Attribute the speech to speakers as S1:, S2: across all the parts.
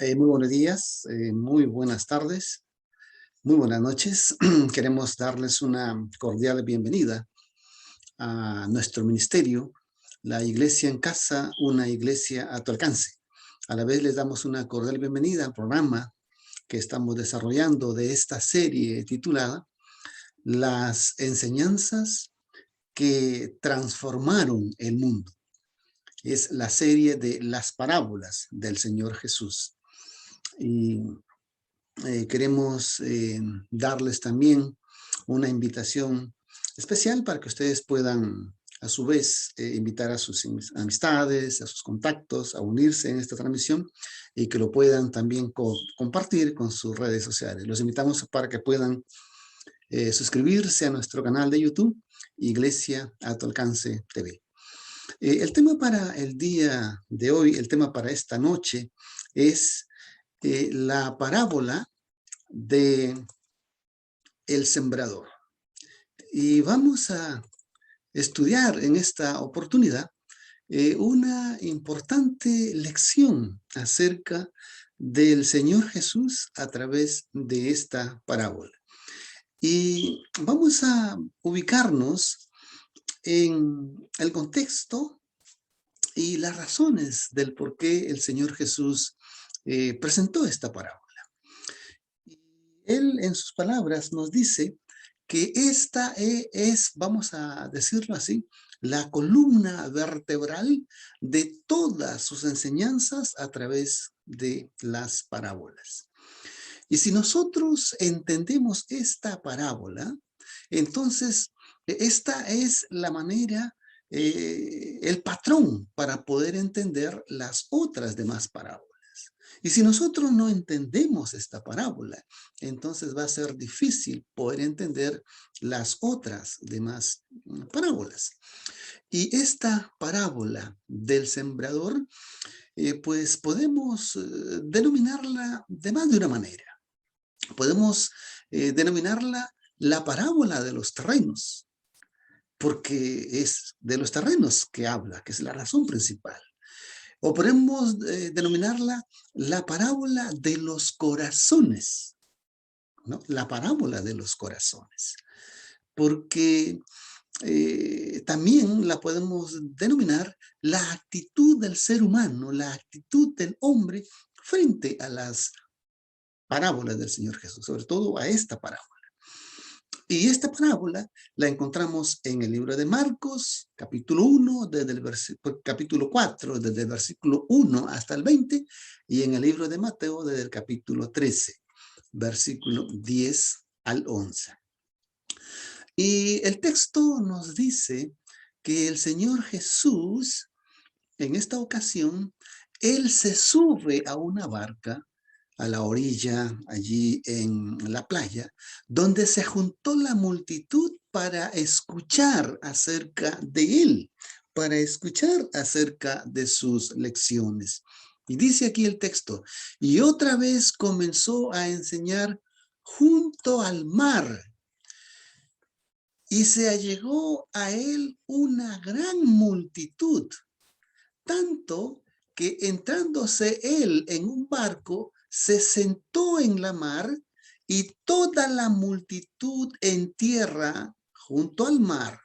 S1: Muy buenos días, muy buenas tardes, muy buenas noches. Queremos darles una cordial bienvenida a nuestro ministerio, la Iglesia en Casa, una iglesia a tu alcance. A la vez les damos una cordial bienvenida al programa que estamos desarrollando de esta serie titulada Las enseñanzas que transformaron el mundo. Es la serie de las parábolas del Señor Jesús. Y queremos darles también una invitación especial para que ustedes puedan a su vez invitar a sus amistades, a sus contactos a unirse en esta transmisión y que lo puedan también compartir con sus redes sociales. Los invitamos para que puedan suscribirse a nuestro canal de YouTube, Iglesia a tu alcance TV. El tema para el día de hoy, el tema para esta noche es la parábola de el sembrador. Y vamos a estudiar en esta oportunidad una importante lección acerca del Señor Jesús a través de esta parábola. Y vamos a ubicarnos en el contexto y las razones del por qué el Señor Jesús presentó esta parábola. Él en sus palabras nos dice que esta es, vamos a decirlo así, la columna vertebral de todas sus enseñanzas a través de las parábolas. Y si nosotros entendemos esta parábola, entonces esta es la manera, el patrón para poder entender las otras demás parábolas. Y si nosotros no entendemos esta parábola, entonces va a ser difícil poder entender las otras demás parábolas. Y esta parábola del sembrador, pues podemos denominarla de más de una manera. Podemos denominarla la parábola de los terrenos, porque es de los terrenos que habla, que es la razón principal. O podemos denominarla la parábola de los corazones, ¿no? La parábola de los corazones, porque también la podemos denominar la actitud del ser humano, la actitud del hombre frente a las parábolas del Señor Jesús, sobre todo a esta parábola. Y esta parábola la encontramos en el libro de Marcos, capítulo 1, desde el capítulo 4, desde el versículo 1 hasta el 20, y en el libro de Mateo, desde el capítulo 13, versículo 10 al 11. Y el texto nos dice que el Señor Jesús, en esta ocasión, Él se sube a una barca a la orilla, allí en la playa, donde se juntó la multitud para escuchar acerca de Él, para escuchar acerca de sus lecciones. Y dice aquí el texto, y otra vez comenzó a enseñar junto al mar, y se allegó a él una gran multitud, tanto que entrándose él en un barco, se sentó en la mar y toda la multitud en tierra junto al mar,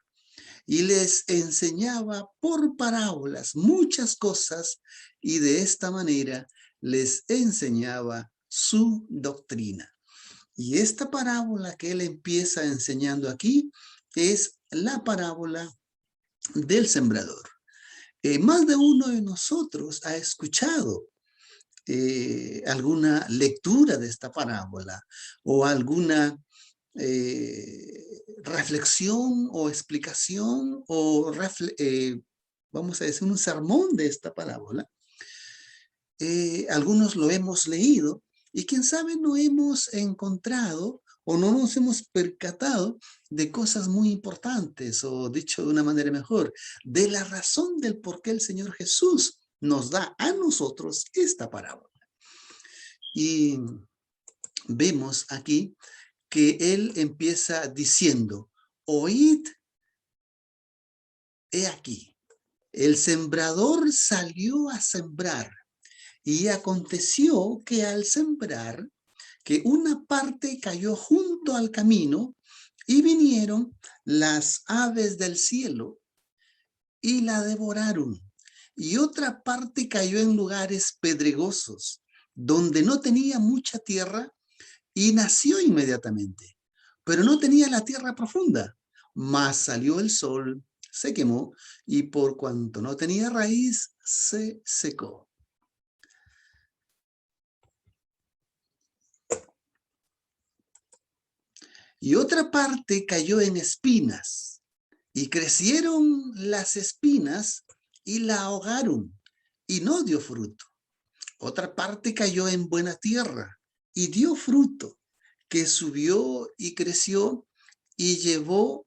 S1: y les enseñaba por parábolas muchas cosas, y de esta manera les enseñaba su doctrina. Y esta parábola que él empieza enseñando aquí es la parábola del sembrador. Más de uno de nosotros ha escuchado alguna lectura de esta parábola o alguna reflexión o explicación o vamos a decir un sermón de esta parábola. Algunos lo hemos leído y quién sabe no hemos encontrado o no nos hemos percatado de cosas muy importantes, o dicho de una manera mejor, de la razón del por qué el Señor Jesús nos da a nosotros esta parábola. Y vemos aquí que Él empieza diciendo, oíd, he aquí, el sembrador salió a sembrar, Y aconteció que al sembrar, que una parte cayó junto al camino y vinieron las aves del cielo y la devoraron. Y otra parte cayó en lugares pedregosos, donde no tenía mucha tierra y nació inmediatamente, pero no tenía la tierra profunda. Mas salió el sol, se quemó y por cuanto no tenía raíz, se secó. Y otra parte cayó en espinas, y crecieron las espinas y la ahogaron, y no dio fruto. Otra parte cayó en buena tierra, y dio fruto, que subió y creció, y llevó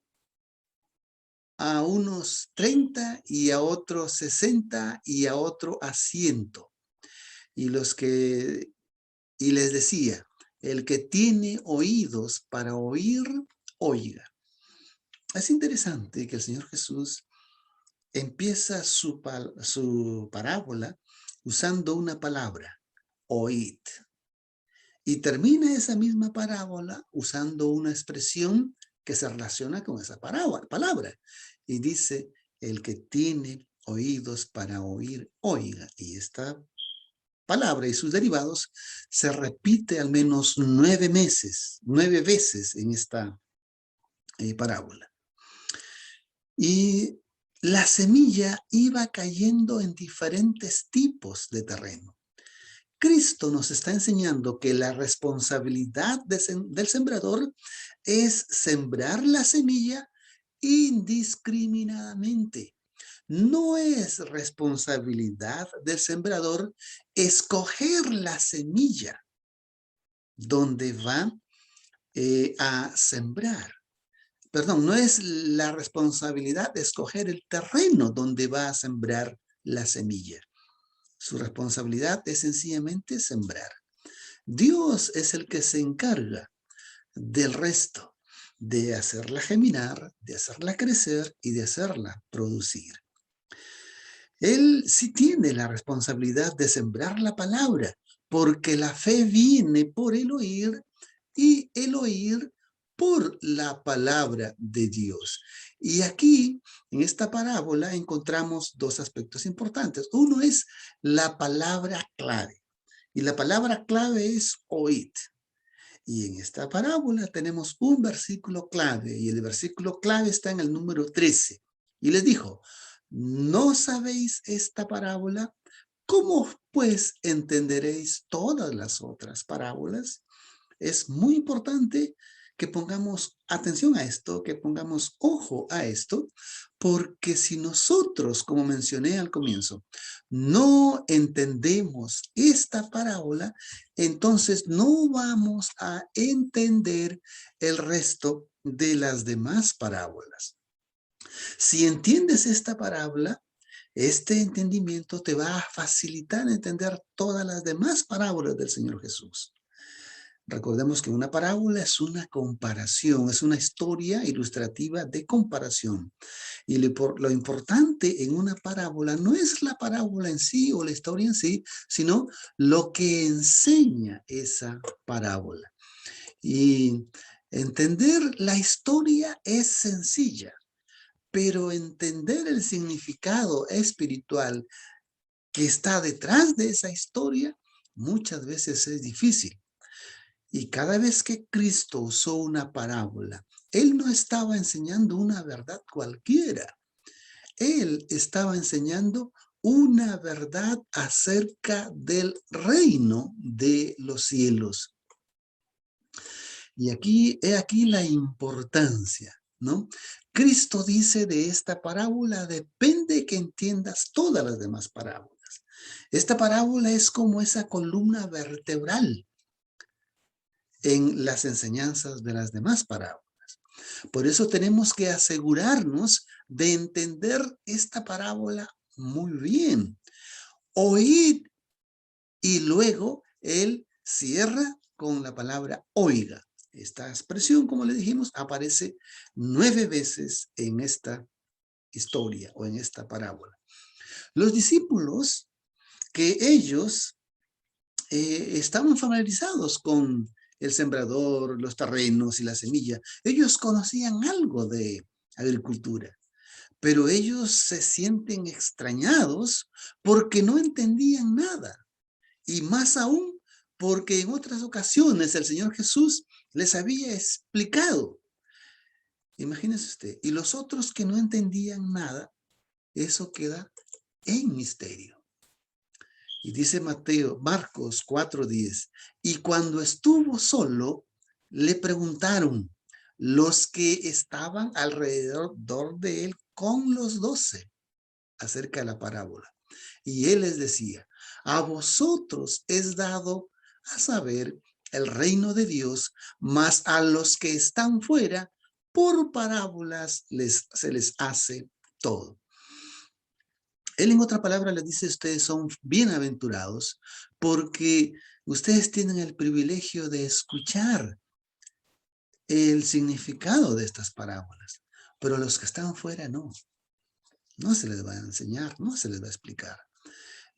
S1: a unos 30, y a otros 60, y a otro a 100. Y les decía, el que tiene oídos para oír, oiga. Es interesante que el Señor Jesús empieza su parábola usando una palabra, oíd, y termina esa misma parábola usando una expresión que se relaciona con esa palabra. Y dice, el que tiene oídos para oír, oiga. Y esta palabra y sus derivados se repite al menos 9 veces en esta parábola. Y la semilla iba cayendo en diferentes tipos de terreno. Cristo nos está enseñando que la responsabilidad del sembrador es sembrar la semilla indiscriminadamente. No es responsabilidad del sembrador escoger la semilla donde va a sembrar. Perdón, no es la responsabilidad de escoger el terreno donde va a sembrar la semilla. Su responsabilidad es sencillamente sembrar. Dios es el que se encarga del resto, de hacerla germinar, de hacerla crecer y de hacerla producir. Él sí tiene la responsabilidad de sembrar la palabra, porque la fe viene por el oír y el oír por la palabra de Dios. Y aquí, en esta parábola, encontramos dos aspectos importantes. Uno es la palabra clave, y la palabra clave es oíd. Y en esta parábola tenemos un versículo clave, y el versículo clave está en el número 13. Y les dijo, ¿no sabéis esta parábola? ¿Cómo pues entenderéis todas las otras parábolas? Es muy importante que pongamos atención a esto, que pongamos ojo a esto, porque si nosotros, como mencioné al comienzo, no entendemos esta parábola, entonces no vamos a entender el resto de las demás parábolas. Si entiendes esta parábola, este entendimiento te va a facilitar entender todas las demás parábolas del Señor Jesús. Recordemos que una parábola es una comparación, es una historia ilustrativa de comparación. Y lo importante en una parábola no es la parábola en sí o la historia en sí, sino lo que enseña esa parábola. Y entender la historia es sencilla, pero entender el significado espiritual que está detrás de esa historia muchas veces es difícil. Y cada vez que Cristo usó una parábola, Él no estaba enseñando una verdad cualquiera. Él estaba enseñando una verdad acerca del reino de los cielos. Y he aquí la importancia, ¿no? Cristo dice de esta parábola, depende que entiendas todas las demás parábolas. Esta parábola es como esa columna vertebral en las enseñanzas de las demás parábolas. Por eso tenemos que asegurarnos de entender esta parábola muy bien. Oíd, y luego él cierra con la palabra oiga. Esta expresión, como le dijimos, aparece 9 veces en esta historia o en esta parábola. Los discípulos, que ellos estaban familiarizados con el sembrador, los terrenos y la semilla. Ellos conocían algo de agricultura, pero ellos se sienten extrañados porque no entendían nada. Y más aún porque en otras ocasiones el Señor Jesús les había explicado. Imagínense usted, y los otros que no entendían nada, eso queda en misterio. Y dice Marcos 4:10, y cuando estuvo solo, le preguntaron los que estaban alrededor de él con los 12 acerca de la parábola. Y él les decía, a vosotros es dado a saber el reino de Dios, mas a los que están fuera, por parábolas se les hace todo. Él en otra palabra les dice, ustedes son bienaventurados porque ustedes tienen el privilegio de escuchar el significado de estas parábolas, pero los que están fuera no se les va a enseñar, no se les va a explicar.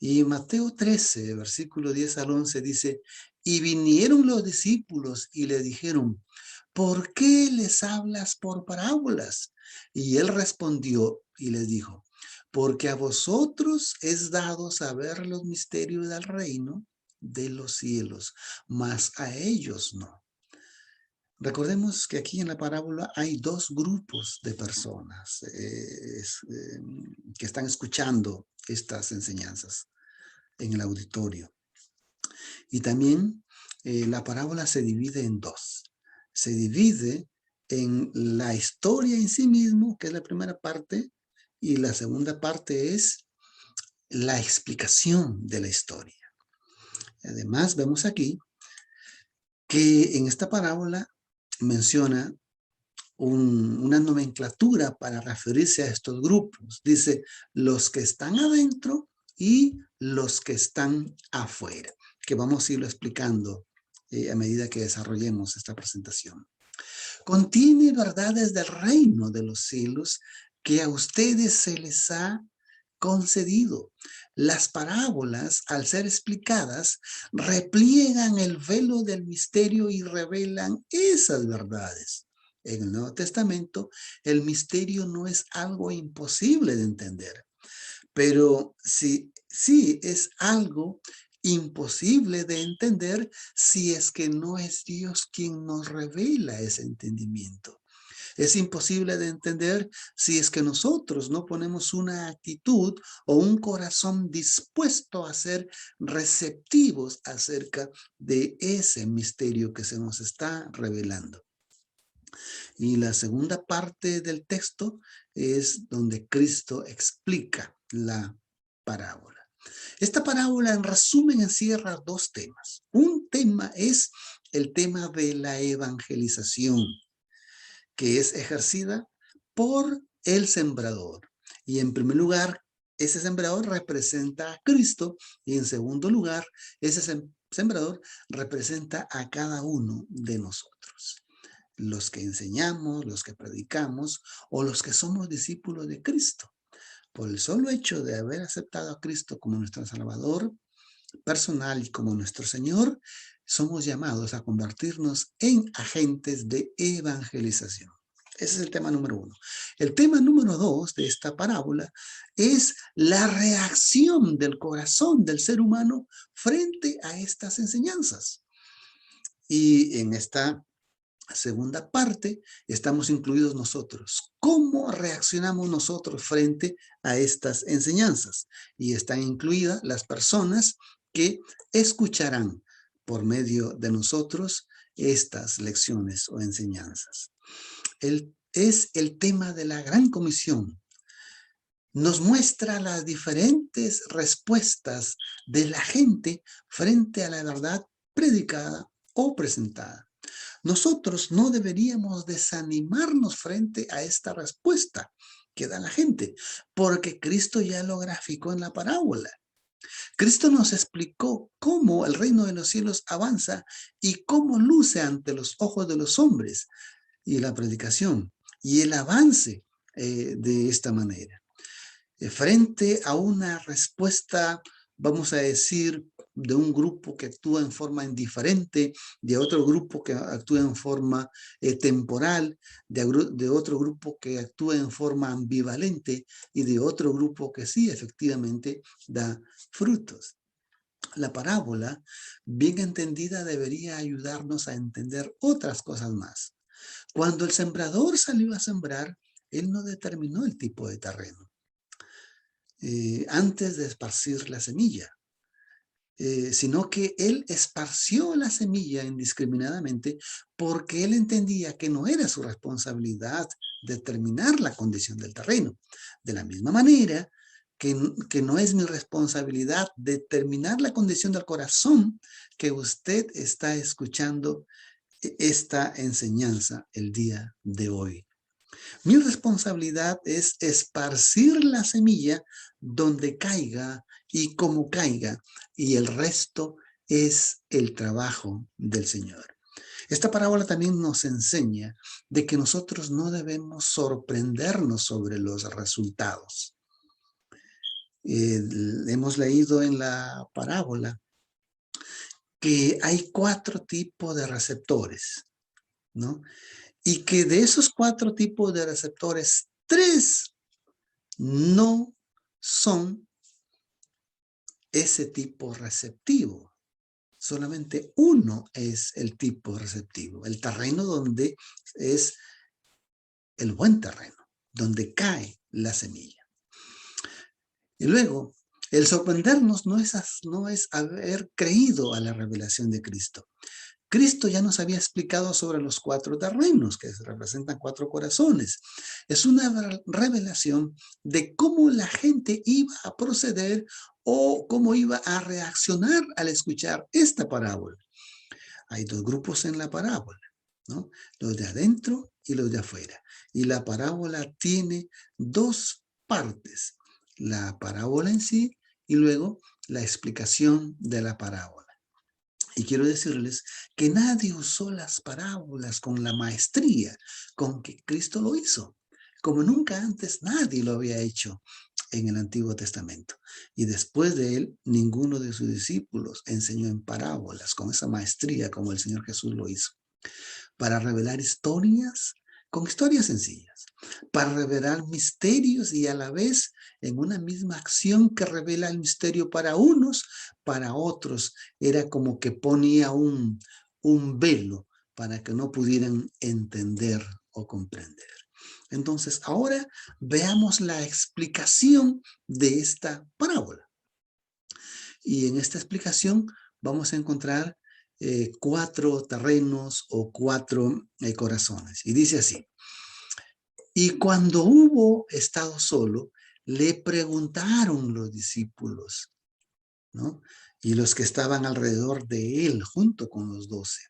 S1: Y Mateo 13, versículo 10 al 11 dice, y vinieron los discípulos y le dijeron, ¿por qué les hablas por parábolas? Y él respondió y les dijo, porque a vosotros es dado saber los misterios del reino de los cielos, mas a ellos no. Recordemos que aquí en la parábola hay dos grupos de personas que están escuchando estas enseñanzas en el auditorio. Y también la parábola se divide en dos. Se divide en la historia en sí mismo, que es la primera parte, y la segunda parte es la explicación de la historia. Además, vemos aquí que en esta parábola menciona una nomenclatura para referirse a estos grupos. Dice, los que están adentro y los que están afuera, que vamos a irlo explicando a medida que desarrollemos esta presentación. Contiene verdades del reino de los cielos que a ustedes se les ha concedido. Las parábolas, al ser explicadas, repliegan el velo del misterio y revelan esas verdades. En el Nuevo Testamento, el misterio no es algo imposible de entender, pero sí es algo imposible de entender si es que no es Dios quien nos revela ese entendimiento. Es imposible de entender si es que nosotros no ponemos una actitud o un corazón dispuesto a ser receptivos acerca de ese misterio que se nos está revelando. Y la segunda parte del texto es donde Cristo explica la parábola. Esta parábola en resumen encierra dos temas. Un tema es el tema de la evangelización, que es ejercida por el sembrador. Y en primer lugar, ese sembrador representa a Cristo y en segundo lugar, ese sembrador representa a cada uno de nosotros. Los que enseñamos, los que predicamos o los que somos discípulos de Cristo. Por el solo hecho de haber aceptado a Cristo como nuestro Salvador personal y como nuestro Señor, somos llamados a convertirnos en agentes de evangelización. Ese es el tema número uno. El tema número dos de esta parábola es la reacción del corazón del ser humano frente a estas enseñanzas. Y en esta segunda parte estamos incluidos nosotros. ¿Cómo reaccionamos nosotros frente a estas enseñanzas? Y están incluidas las personas que escucharán por medio de nosotros estas lecciones o enseñanzas. Es el tema de la Gran Comisión. Nos muestra las diferentes respuestas de la gente frente a la verdad predicada o presentada. Nosotros no deberíamos desanimarnos frente a esta respuesta que da la gente, porque Cristo ya lo graficó en la parábola. Cristo nos explicó cómo el reino de los cielos avanza y cómo luce ante los ojos de los hombres y la predicación y el avance de esta manera. Frente a una respuesta vamos a decir, de un grupo que actúa en forma indiferente, de otro grupo que actúa en forma temporal, de otro grupo que actúa en forma ambivalente y de otro grupo que sí, efectivamente, da frutos. La parábola, bien entendida, debería ayudarnos a entender otras cosas más. Cuando el sembrador salió a sembrar, él no determinó el tipo de terreno antes de esparcir la semilla, sino que él esparció la semilla indiscriminadamente porque él entendía que no era su responsabilidad determinar la condición del terreno. De la misma manera que no es mi responsabilidad determinar la condición del corazón que usted está escuchando esta enseñanza el día de hoy. Mi responsabilidad es esparcir la semilla donde caiga y como caiga, y el resto es el trabajo del Señor. Esta parábola también nos enseña de que nosotros no debemos sorprendernos sobre los resultados. Hemos leído en la parábola que hay 4 tipos de receptores, ¿no? Y que de esos 4 tipos de receptores, 3 no son ese tipo receptivo. Solamente uno es el tipo receptivo, el terreno donde es el buen terreno, donde cae la semilla. Y luego, el sorprendernos no es haber creído a la revelación de Cristo. Cristo ya nos había explicado sobre los 4 terrenos, que representan 4 corazones. Es una revelación de cómo la gente iba a proceder o cómo iba a reaccionar al escuchar esta parábola. Hay 2 grupos en la parábola, ¿no? Los de adentro y los de afuera. Y la parábola tiene 2 partes. La parábola en sí y luego la explicación de la parábola. Y quiero decirles que nadie usó las parábolas con la maestría con que Cristo lo hizo, como nunca antes nadie lo había hecho en el Antiguo Testamento. Y después de él, ninguno de sus discípulos enseñó en parábolas con esa maestría como el Señor Jesús lo hizo. Para revelar historias con historias sencillas, para revelar misterios y a la vez en una misma acción que revela el misterio para unos, para otros era como que ponía un velo para que no pudieran entender o comprender. Entonces, ahora veamos la explicación de esta parábola. Y en esta explicación vamos a encontrar 4 terrenos o 4 corazones. Y dice así: y cuando hubo estado solo, le preguntaron los discípulos, ¿no? Y los que estaban alrededor de él, junto con los 12,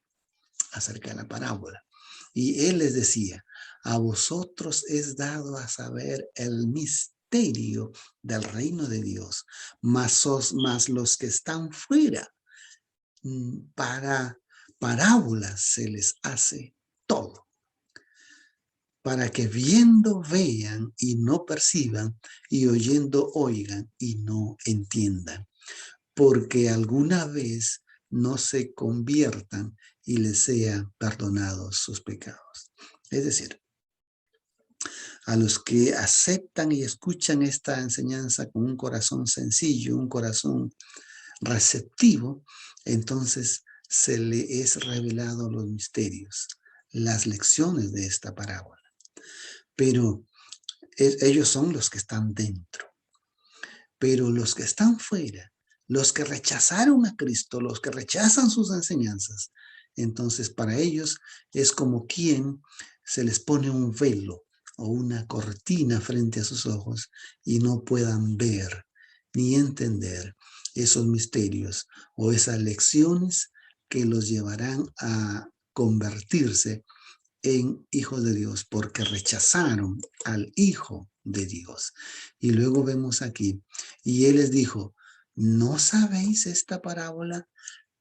S1: acerca de la parábola. Y él les decía: a vosotros es dado a saber el misterio del reino de Dios, mas los que están fuera, para parábolas se les hace todo, para que viendo vean y no perciban, y oyendo oigan y no entiendan, porque alguna vez no se conviertan y les sean perdonados sus pecados. Es decir, a los que aceptan y escuchan esta enseñanza con un corazón sencillo, un corazón receptivo, entonces se le es revelado los misterios, las lecciones de esta parábola. Pero ellos son los que están dentro. Pero los que están fuera, los que rechazaron a Cristo, los que rechazan sus enseñanzas, entonces para ellos es como quien se les pone un velo o una cortina frente a sus ojos y no puedan ver ni entender esos misterios o esas lecciones que los llevarán a convertirse en hijos de Dios, porque rechazaron al Hijo de Dios. Y luego vemos aquí, y él les dijo: ¿no sabéis esta parábola?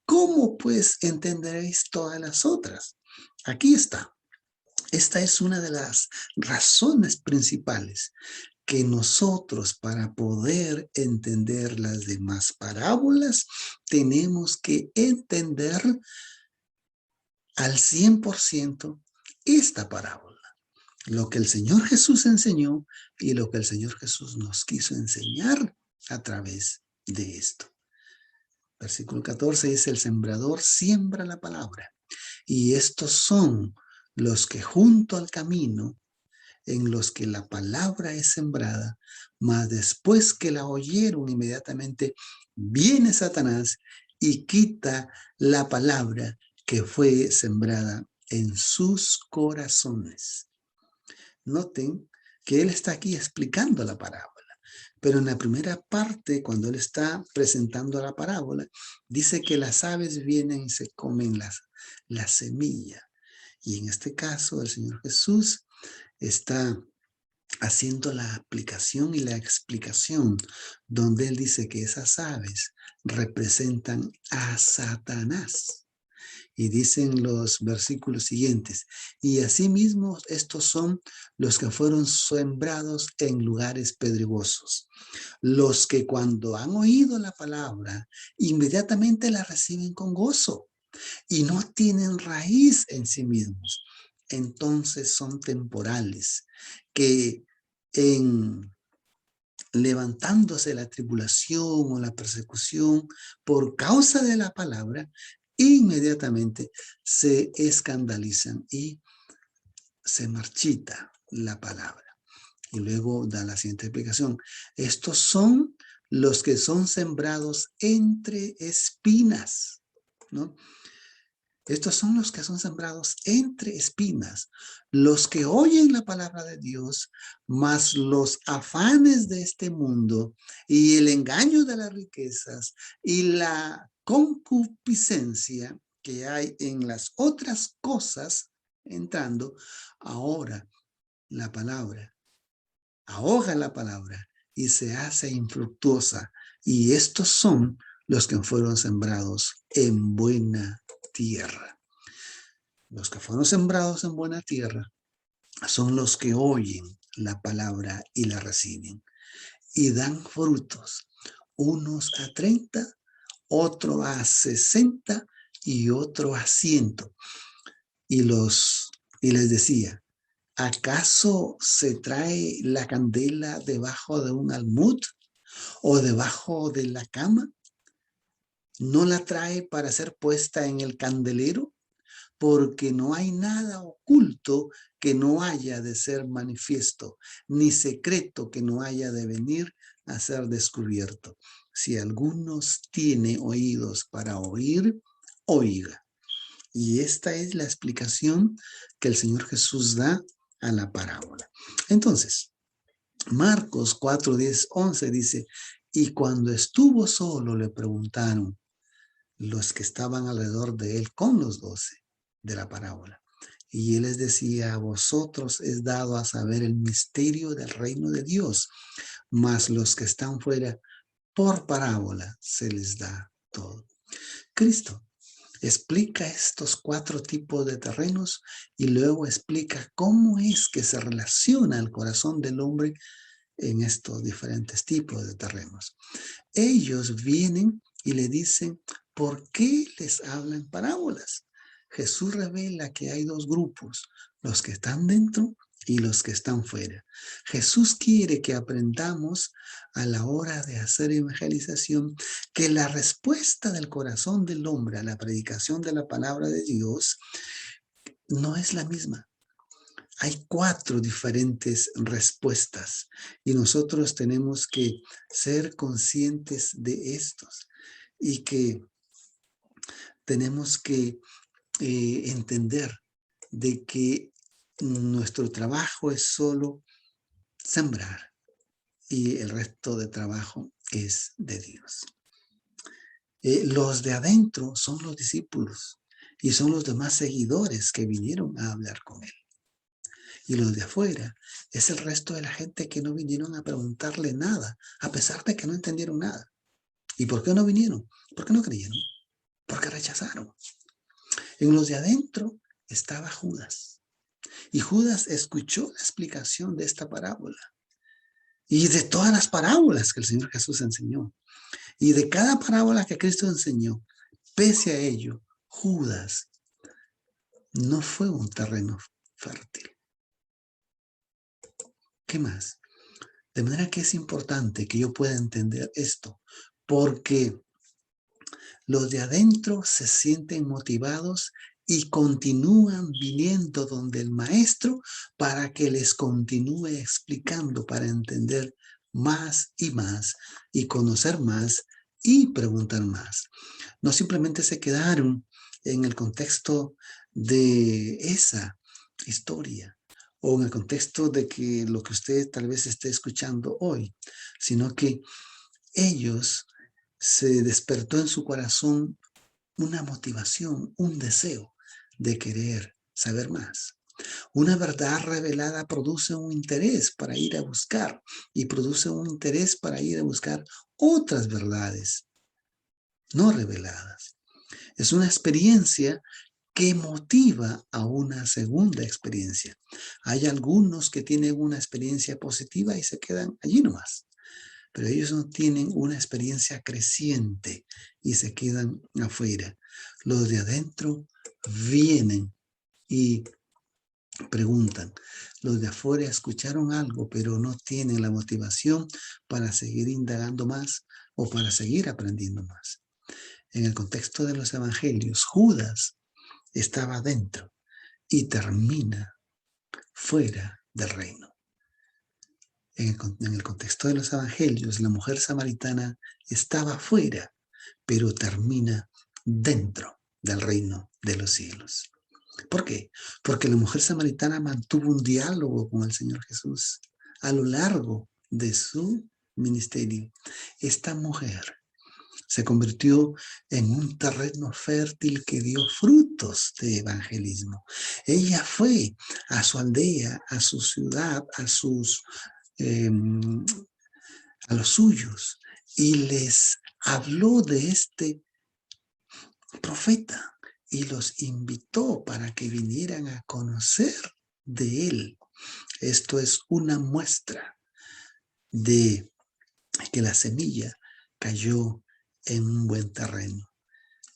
S1: ¿Cómo pues entenderéis todas las otras? Aquí está. Esta es una de las razones principales que nosotros, para poder entender las demás parábolas, tenemos que entender al 100% esta parábola. Lo que el Señor Jesús enseñó y lo que el Señor Jesús nos quiso enseñar a través de esto. Versículo 14 dice: el sembrador siembra la palabra, y estos son los que junto al camino, en los que la palabra es sembrada, mas después que la oyeron, inmediatamente viene Satanás y quita la palabra que fue sembrada en sus corazones. Noten que él está aquí explicando la parábola, pero en la primera parte, cuando él está presentando la parábola, dice que las aves vienen y se comen la semilla. Y en este caso, el Señor Jesús está haciendo la aplicación y la explicación, donde él dice que esas aves representan a Satanás. Y dicen los versículos siguientes: y asimismo estos son los que fueron sembrados en lugares pedregosos, los que cuando han oído la palabra, inmediatamente la reciben con gozo y no tienen raíz en sí mismos. Entonces son temporales, que en levantándose la tribulación o la persecución por causa de la palabra, inmediatamente se escandalizan y se marchita la palabra. Y luego da la siguiente explicación: estos son los que son sembrados entre espinas, ¿no? Estos son los que son sembrados entre espinas, los que oyen la palabra de Dios, mas los afanes de este mundo y el engaño de las riquezas y la concupiscencia que hay en las otras cosas entrando, ahora la palabra, ahoga la palabra y se hace infructuosa. Y estos son los que fueron sembrados en buena tierra. Los que fueron sembrados en buena tierra son los que oyen la palabra y la reciben y dan frutos, unos a 30, otro a 60 y otro a 100. Y les decía: ¿acaso se trae la candela debajo de un almud o debajo de la cama? ¿No la trae para ser puesta en el candelero? Porque no hay nada oculto que no haya de ser manifiesto, ni secreto que no haya de venir a ser descubierto. Si algunos tiene oídos para oír, oiga. Y esta es la explicación que el Señor Jesús da a la parábola. Entonces, Marcos 4, 10, 11 dice: y cuando estuvo solo le preguntaron los que estaban alrededor de él con los 12 de la parábola. Y él les decía: a vosotros es dado a saber el misterio del reino de Dios, mas los que están fuera, por parábola se les da todo. Cristo explica estos 4 tipos de terrenos y luego explica cómo es que se relaciona el corazón del hombre en estos diferentes tipos de terrenos. Ellos vienen y le dicen: ¿por qué les hablan parábolas? Jesús revela que hay 2 grupos, los que están dentro y los que están fuera. Jesús quiere que aprendamos a la hora de hacer evangelización que la respuesta del corazón del hombre a la predicación de la palabra de Dios no es la misma. Hay 4 diferentes respuestas y nosotros tenemos que ser conscientes de estos y que tenemos que entender de que nuestro trabajo es solo sembrar y el resto de trabajo es de Dios. Los de adentro son los discípulos y son los demás seguidores que vinieron a hablar con él. Y los de afuera es el resto de la gente que no vinieron a preguntarle nada, a pesar de que no entendieron nada. ¿Y por qué no vinieron? ¿Por qué no creyeron? Porque rechazaron. En los de adentro estaba Judas. Y Judas escuchó la explicación de esta parábola. y de todas las parábolas que el Señor Jesús enseñó. Y de cada parábola que Cristo enseñó, pese a ello, Judas no fue un terreno fértil. ¿Qué más? De manera que es importante que yo pueda entender esto, porque los de adentro se sienten motivados y continúan viniendo donde el maestro para que les continúe explicando, para entender más y conocer más y preguntar más. No simplemente se quedaron en el contexto de esa historia o en el contexto de que lo que usted tal vez esté escuchando hoy, sino que ellos se despertó en su corazón una motivación, un deseo de querer saber más. Una verdad revelada produce un interés para ir a buscar y produce un interés para ir a buscar otras verdades no reveladas. Es una experiencia que motiva a una segunda experiencia. Hay algunos que tienen una experiencia positiva y se quedan allí nomás, pero ellos no tienen una experiencia creciente y se quedan afuera. Los de adentro vienen y preguntan. Los de afuera escucharon algo, pero no tienen la motivación para seguir indagando más o para seguir aprendiendo más. En el contexto de los evangelios, Judas estaba dentro y termina fuera del reino. En el contexto de los evangelios, la mujer samaritana estaba fuera, pero termina dentro del reino de los cielos. ¿Por qué? Porque la mujer samaritana mantuvo un diálogo con el Señor Jesús a lo largo de su ministerio. Esta mujer se convirtió en un terreno fértil que dio frutos de evangelismo. Ella fue a su aldea, a su ciudad, a los suyos y les habló de este profeta y los invitó para que vinieran a conocer de él. Esto es una muestra de que la semilla cayó en un buen terreno.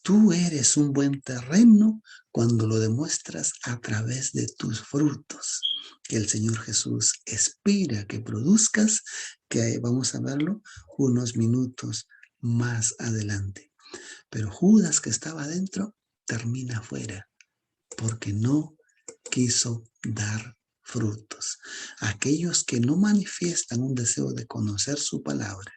S1: Tú eres un buen terreno cuando lo demuestras a través de tus frutos, que el Señor Jesús espera que produzcas, que vamos a verlo unos minutos más adelante. Pero Judas, que estaba adentro, termina afuera, porque no quiso dar frutos. Aquellos que no manifiestan un deseo de conocer su palabra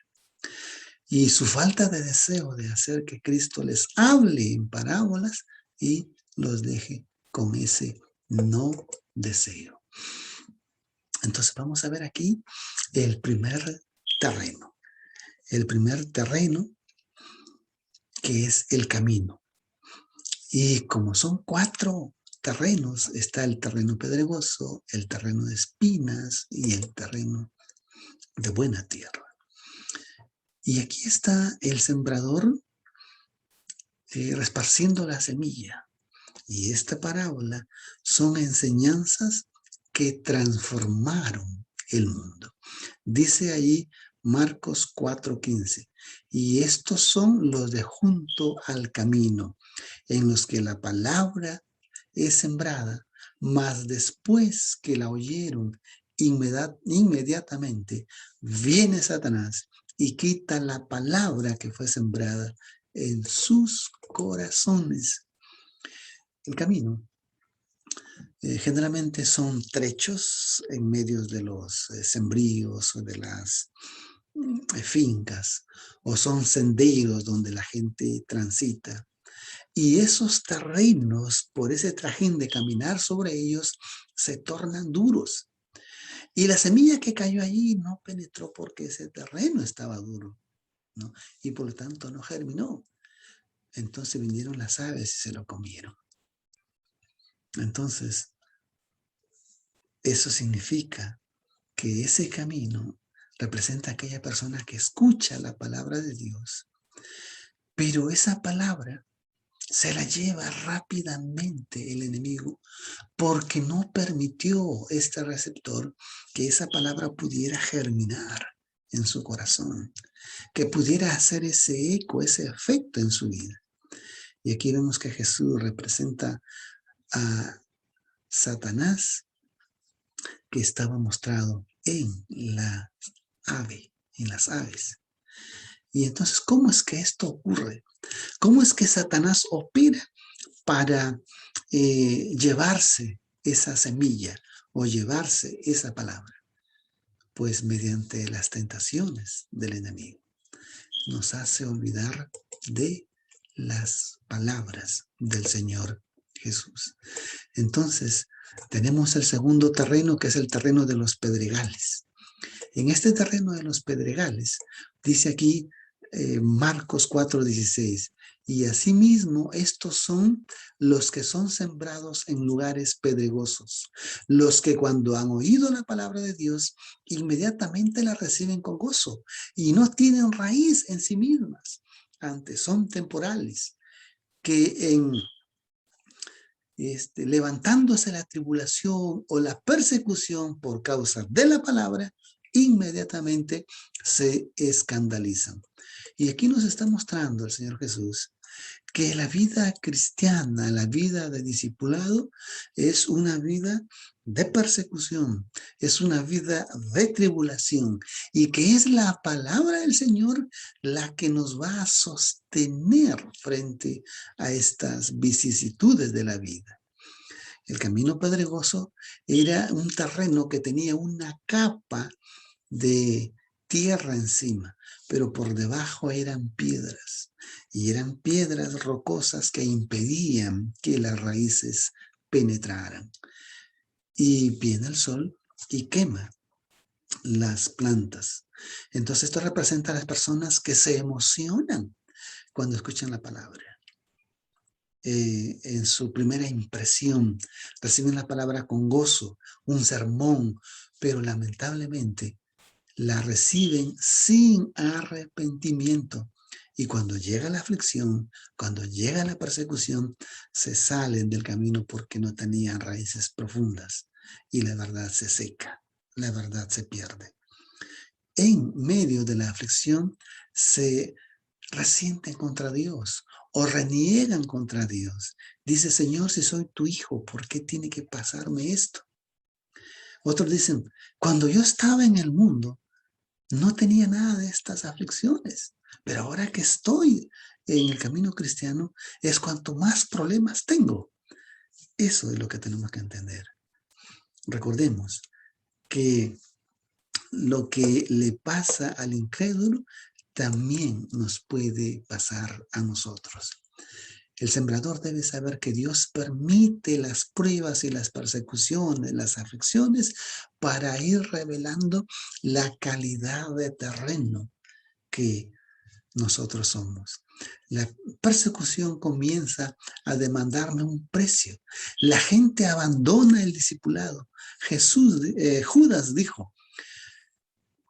S1: y su falta de deseo de hacer que Cristo les hable en parábolas y los deje con ese no deseo. Entonces vamos a ver aquí el primer terreno. El primer terreno que es el camino. Y como son 4 terrenos, está el terreno pedregoso, el terreno de espinas y el terreno de buena tierra. Y aquí está el sembrador esparciendo la semilla. Y esta parábola son enseñanzas que transformaron el mundo. Dice allí Marcos 4:15, y estos son los de junto al camino, en los que la palabra es sembrada, mas después que la oyeron, inmediatamente viene Satanás y quita la palabra que fue sembrada en sus corazones. El camino generalmente son trechos en medio de los sembríos o de las fincas, o son senderos donde la gente transita. Y esos terrenos, por ese trajín de caminar sobre ellos, se tornan duros. Y la semilla que cayó allí no penetró porque ese terreno estaba duro, ¿no? Y por lo tanto no germinó. Entonces vinieron las aves y se lo comieron. Entonces, eso significa que ese camino representa a aquella persona que escucha la palabra de Dios, pero esa palabra se la lleva rápidamente el enemigo porque no permitió este receptor que esa palabra pudiera germinar en su corazón, que pudiera hacer ese eco, ese efecto en su vida. Y aquí vemos que Jesús representa a Satanás que estaba mostrado en la ave, en las aves. Y entonces, ¿cómo es que esto ocurre? ¿Cómo es que Satanás opera para llevarse esa semilla o llevarse esa palabra? Pues mediante las tentaciones del enemigo. Nos hace olvidar de las palabras del Señor Jesús. Entonces, tenemos el segundo terreno, que es el terreno de los pedregales. En este terreno de los pedregales, dice aquí Marcos 4:16, y asimismo estos son los que son sembrados en lugares pedregosos, los que cuando han oído la palabra de Dios, inmediatamente la reciben con gozo y no tienen raíz en sí mismas, antes son temporales, que levantándose la tribulación o la persecución por causa de la palabra, inmediatamente se escandalizan. Y aquí nos está mostrando el Señor Jesús que la vida cristiana, la vida de discipulado, es una vida de persecución, es una vida de tribulación, y que es la palabra del Señor la que nos va a sostener frente a estas vicisitudes de la vida. El camino pedregoso era un terreno que tenía una capa de tierra encima, pero por debajo eran piedras, y eran piedras rocosas que impedían que las raíces penetraran. Y viene el sol y quema las plantas. Entonces esto representa a las personas que se emocionan cuando escuchan la palabra. En su primera impresión, reciben la palabra con gozo, un sermón, pero lamentablemente la reciben sin arrepentimiento. Y cuando llega la aflicción, cuando llega la persecución, se salen del camino porque no tenían raíces profundas. Y la verdad se seca, la verdad se pierde. En medio de la aflicción se resienten contra Dios o reniegan contra Dios. Dice, Señor, si soy tu hijo, ¿por qué tiene que pasarme esto? Otros dicen, cuando yo estaba en el mundo, no tenía nada de estas aflicciones, pero ahora que estoy en el camino cristiano, es cuanto más problemas tengo. Eso es lo que tenemos que entender. Recordemos que lo que le pasa al incrédulo también nos puede pasar a nosotros. El sembrador debe saber que Dios permite las pruebas y las persecuciones, las aflicciones, para ir revelando la calidad de terreno que nosotros somos. La persecución comienza a demandarme un precio. La gente abandona el discipulado. Judas dijo,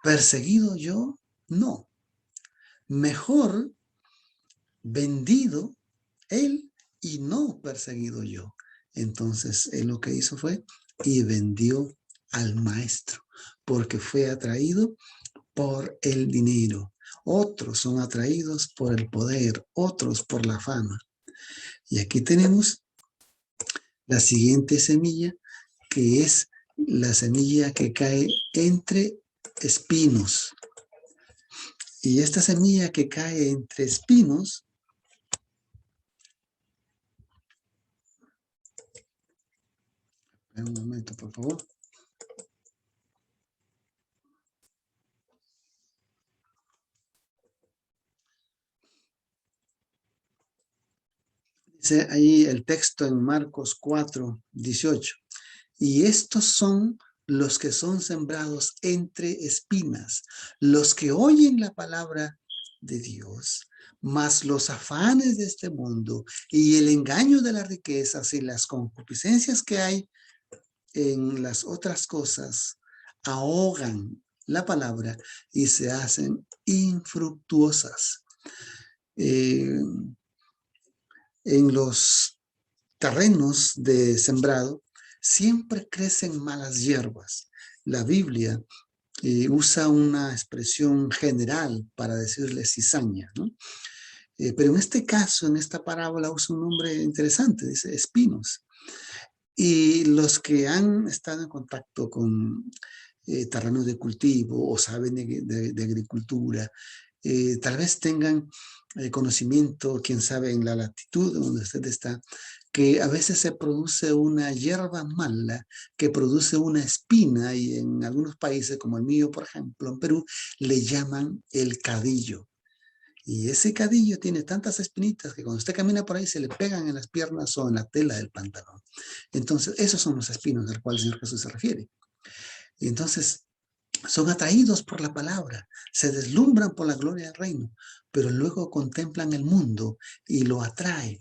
S1: ¿perseguido yo? No. Mejor vendido él y no perseguido yo. Entonces, él lo que hizo fue y vendió al maestro, porque fue atraído por el dinero. Otros son atraídos por el poder, otros por la fama. Y aquí tenemos la siguiente semilla, que es la semilla que cae entre espinos. Y esta semilla que cae entre espinos, un momento, por favor. Dice ahí el texto en Marcos 4:18. Y estos son los que son sembrados entre espinas, los que oyen la palabra de Dios, mas los afanes de este mundo y el engaño de las riquezas y las concupiscencias que hay en las otras cosas ahogan la palabra y se hacen infructuosas. En los terrenos de sembrado siempre crecen malas hierbas. La Biblia usa una expresión general para decirle cizaña, ¿no? Pero en este caso, en esta parábola, usa un nombre interesante, dice espinos. Y los que han estado en contacto con terrenos de cultivo o saben de agricultura, tal vez tengan conocimiento, quién sabe, en la latitud donde usted está, que a veces se produce una hierba mala que produce una espina y en algunos países como el mío, por ejemplo, en Perú, le llaman el cadillo. Y ese cadillo tiene tantas espinitas que cuando usted camina por ahí se le pegan en las piernas o en la tela del pantalón. Entonces, esos son los espinos al cual el Señor Jesús se refiere. Y entonces, son atraídos por la palabra, se deslumbran por la gloria del reino, pero luego contemplan el mundo y lo atrae.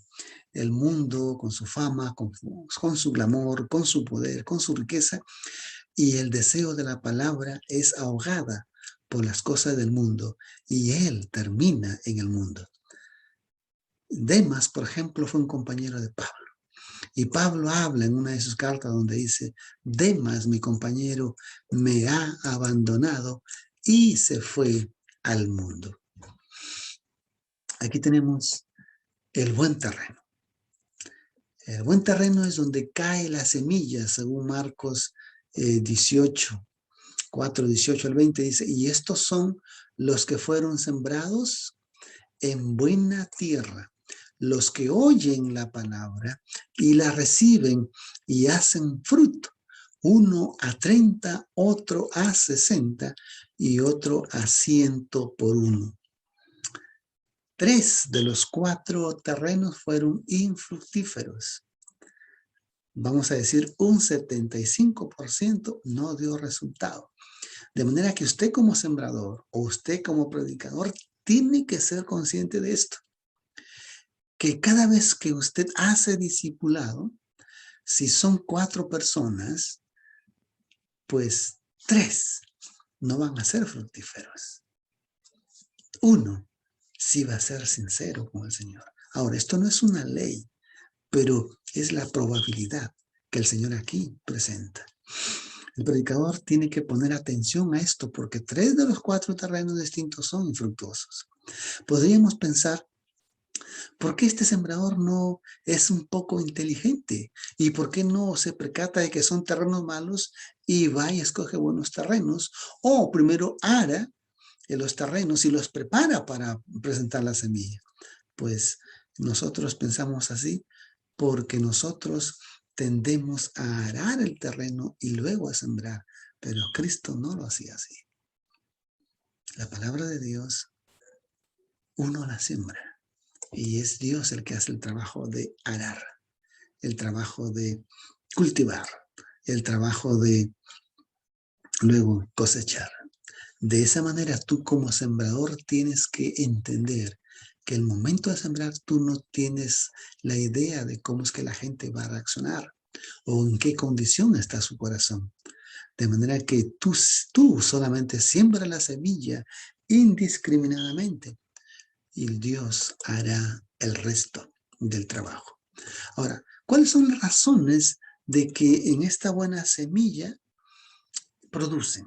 S1: El mundo con su fama, con su glamour, con su poder, con su riqueza, y el deseo de la palabra es ahogada por las cosas del mundo y él termina en el mundo. Demas, por ejemplo, fue un compañero de Pablo. Y Pablo habla en una de sus cartas donde dice, Demas, mi compañero, me ha abandonado y se fue al mundo. Aquí tenemos el buen terreno. El buen terreno es donde cae la semilla, según Marcos 18, 4, 18 al 20, dice, y estos son los que fueron sembrados en buena tierra, los que oyen la palabra y la reciben y hacen fruto, uno a 30, otro a 60 y otro a 100 por uno. 3 de los 4 terrenos fueron infructíferos. Vamos a decir, un 75% no dio resultado. De manera que usted como sembrador o usted como predicador tiene que ser consciente de esto. Que cada vez que usted hace discipulado, si son 4 personas, pues 3 no van a ser fructíferos. 1 sí va a ser sincero con el Señor. Ahora, esto no es una ley, pero es la probabilidad que el Señor aquí presenta. El predicador tiene que poner atención a esto porque 3 de los 4 terrenos distintos son infructuosos. Podríamos pensar, ¿por qué este sembrador no es un poco inteligente? ¿Y por qué no se percata de que son terrenos malos y va y escoge buenos terrenos? O primero ara en los terrenos y los prepara para presentar la semilla. Pues nosotros pensamos así porque nosotros tendemos a arar el terreno y luego a sembrar, pero Cristo no lo hacía así. La palabra de Dios, uno la siembra y es Dios el que hace el trabajo de arar, el trabajo de cultivar, el trabajo de luego cosechar. De esa manera tú como sembrador tienes que entender que el momento de sembrar tú no tienes la idea de cómo es que la gente va a reaccionar o en qué condición está su corazón. De manera que tú solamente siembra la semilla indiscriminadamente y Dios hará el resto del trabajo. Ahora, ¿cuáles son las razones de que en esta buena semilla producen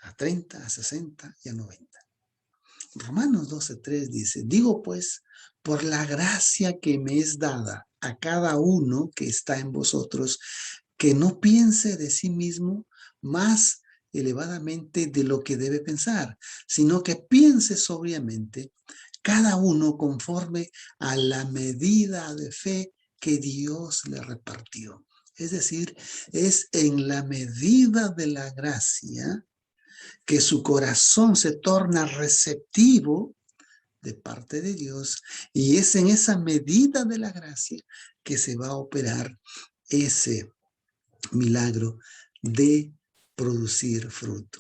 S1: a 30, a 60 y a 90? Romanos 12:3 dice, digo pues, por la gracia que me es dada a cada uno que está en vosotros, que no piense de sí mismo más elevadamente de lo que debe pensar, sino que piense sobriamente, cada uno conforme a la medida de fe que Dios le repartió. Es decir, es en la medida de la gracia que su corazón se torna receptivo de parte de Dios y es en esa medida de la gracia que se va a operar ese milagro de producir fruto.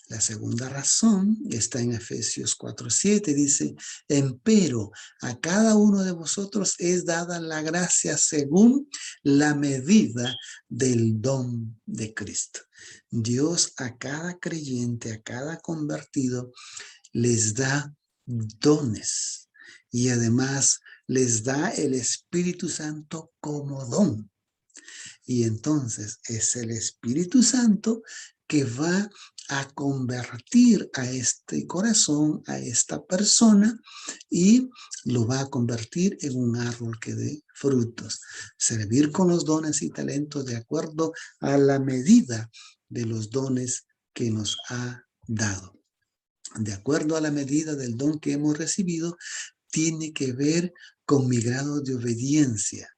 S1: La segunda razón está en Efesios 4:7, dice, empero a cada uno de vosotros es dada la gracia según la medida del don de Cristo. Dios a cada creyente, a cada convertido, les da dones y además les da el Espíritu Santo como don. Y entonces es el Espíritu Santo que va a convertir a este corazón, a esta persona, y lo va a convertir en un árbol que dé frutos. Servir con los dones y talentos de acuerdo a la medida de los dones que nos ha dado. De acuerdo a la medida del don que hemos recibido, tiene que ver con mi grado de obediencia.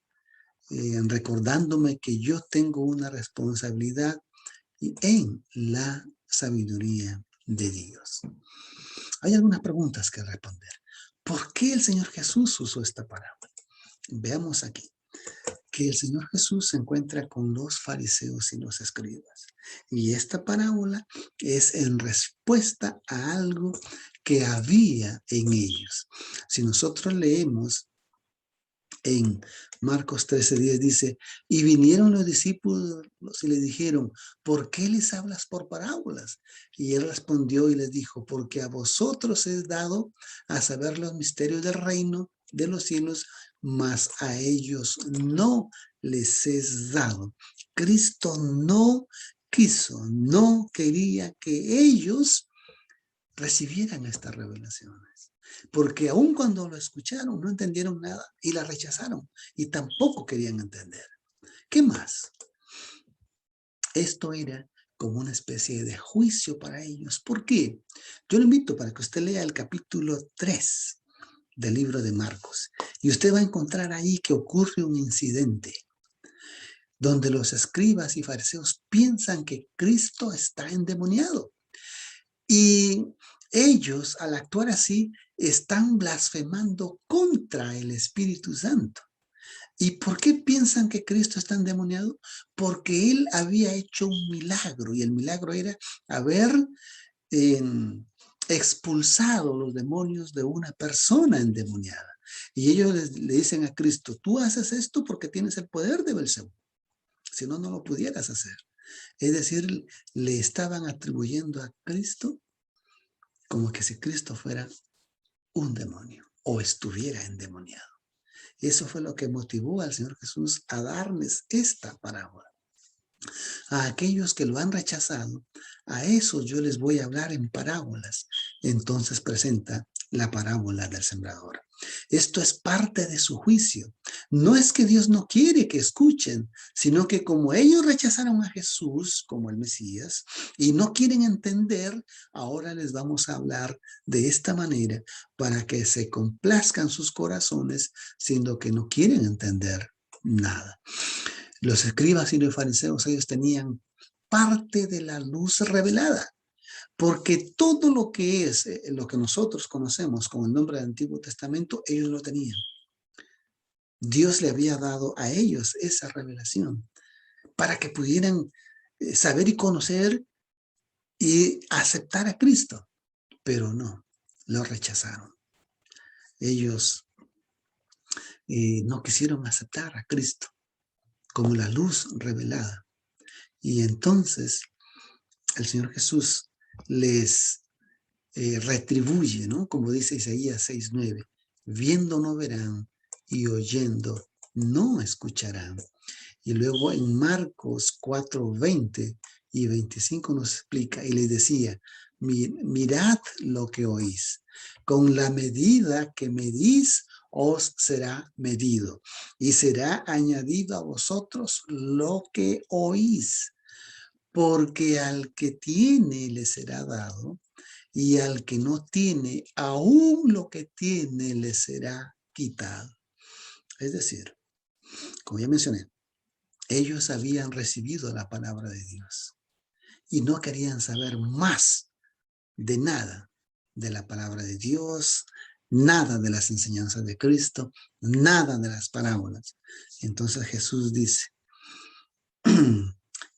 S1: Recordándome que yo tengo una responsabilidad en la sabiduría de Dios. Hay algunas preguntas que responder. ¿Por qué el Señor Jesús usó esta parábola? Veamos aquí que el Señor Jesús se encuentra con los fariseos y los escribas. Y esta parábola es en respuesta a algo que había en ellos. Si nosotros leemos en Marcos 13:10 dice, y vinieron los discípulos y le dijeron, ¿por qué les hablas por parábolas? Y él respondió y les dijo, porque a vosotros es dado a saber los misterios del reino de los cielos, mas a ellos no les es dado. Cristo no quiso, no quería que ellos recibieran estas revelaciones. Porque aun cuando lo escucharon, no entendieron nada y la rechazaron y tampoco querían entender. ¿Qué más? Esto era como una especie de juicio para ellos. ¿Por qué? Yo le invito para que usted lea el capítulo 3 del libro de Marcos y usted va a encontrar ahí que ocurre un incidente donde los escribas y fariseos piensan que Cristo está endemoniado. Y ellos, al actuar así, están blasfemando contra el Espíritu Santo. ¿Y por qué piensan que Cristo está endemoniado? Porque Él había hecho un milagro, y el milagro era haber expulsado los demonios de una persona endemoniada. Y ellos le dicen a Cristo, tú haces esto porque tienes el poder de Belcebú. Si no, no lo pudieras hacer. Es decir, le estaban atribuyendo a Cristo como que si Cristo fuera un demonio o estuviera endemoniado. Eso fue lo que motivó al Señor Jesús a darles esta parábola. A aquellos que lo han rechazado, a esos yo les voy a hablar en parábolas. Entonces presenta la parábola del sembrador. Esto es parte de su juicio. No es que Dios no quiere que escuchen, sino que como ellos rechazaron a Jesús como el Mesías y no quieren entender, ahora les vamos a hablar de esta manera para que se complazcan sus corazones, siendo que no quieren entender nada. Los escribas y los fariseos, ellos tenían parte de la luz revelada, porque todo lo que es, lo que nosotros conocemos con el nombre del Antiguo Testamento, ellos lo tenían. Dios le había dado a ellos esa revelación para que pudieran saber y conocer y aceptar a Cristo, pero no, lo rechazaron. Ellos no quisieron aceptar a Cristo como la luz revelada. Y entonces el Señor Jesús les retribuye, ¿no? Como dice Isaías 6:9, viendo no verán y oyendo no escucharán. Y luego en Marcos 4:20 y 25 nos explica y les decía, mirad lo que oís, con la medida que medís os será medido y será añadido a vosotros lo que oís, porque al que tiene le será dado y al que no tiene, aún lo que tiene le será quitado. Es decir, como ya mencioné, ellos habían recibido la palabra de Dios y no querían saber más de nada de la palabra de Dios, nada de las enseñanzas de Cristo, nada de las parábolas. Entonces Jesús dice,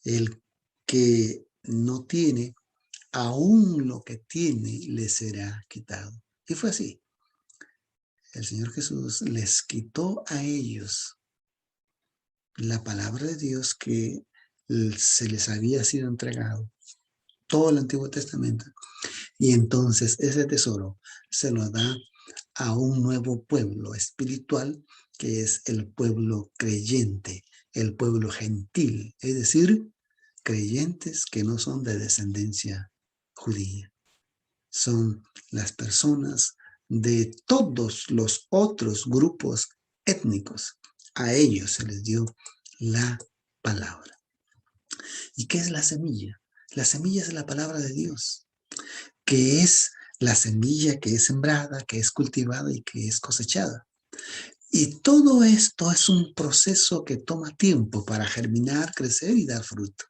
S1: el que no tiene, aún lo que tiene le será quitado. Y fue así. El Señor Jesús les quitó a ellos la palabra de Dios que se les había sido entregado, todo el Antiguo Testamento. Y entonces ese tesoro se lo da a un nuevo pueblo espiritual, que es el pueblo creyente, el pueblo gentil, es decir, creyentes que no son de descendencia judía. Son las personas de todos los otros grupos étnicos. A ellos se les dio la palabra. ¿Y qué es la semilla? La semilla es la palabra de Dios, que es la semilla que es sembrada, que es cultivada y que es cosechada. Y todo esto es un proceso que toma tiempo para germinar, crecer y dar fruto.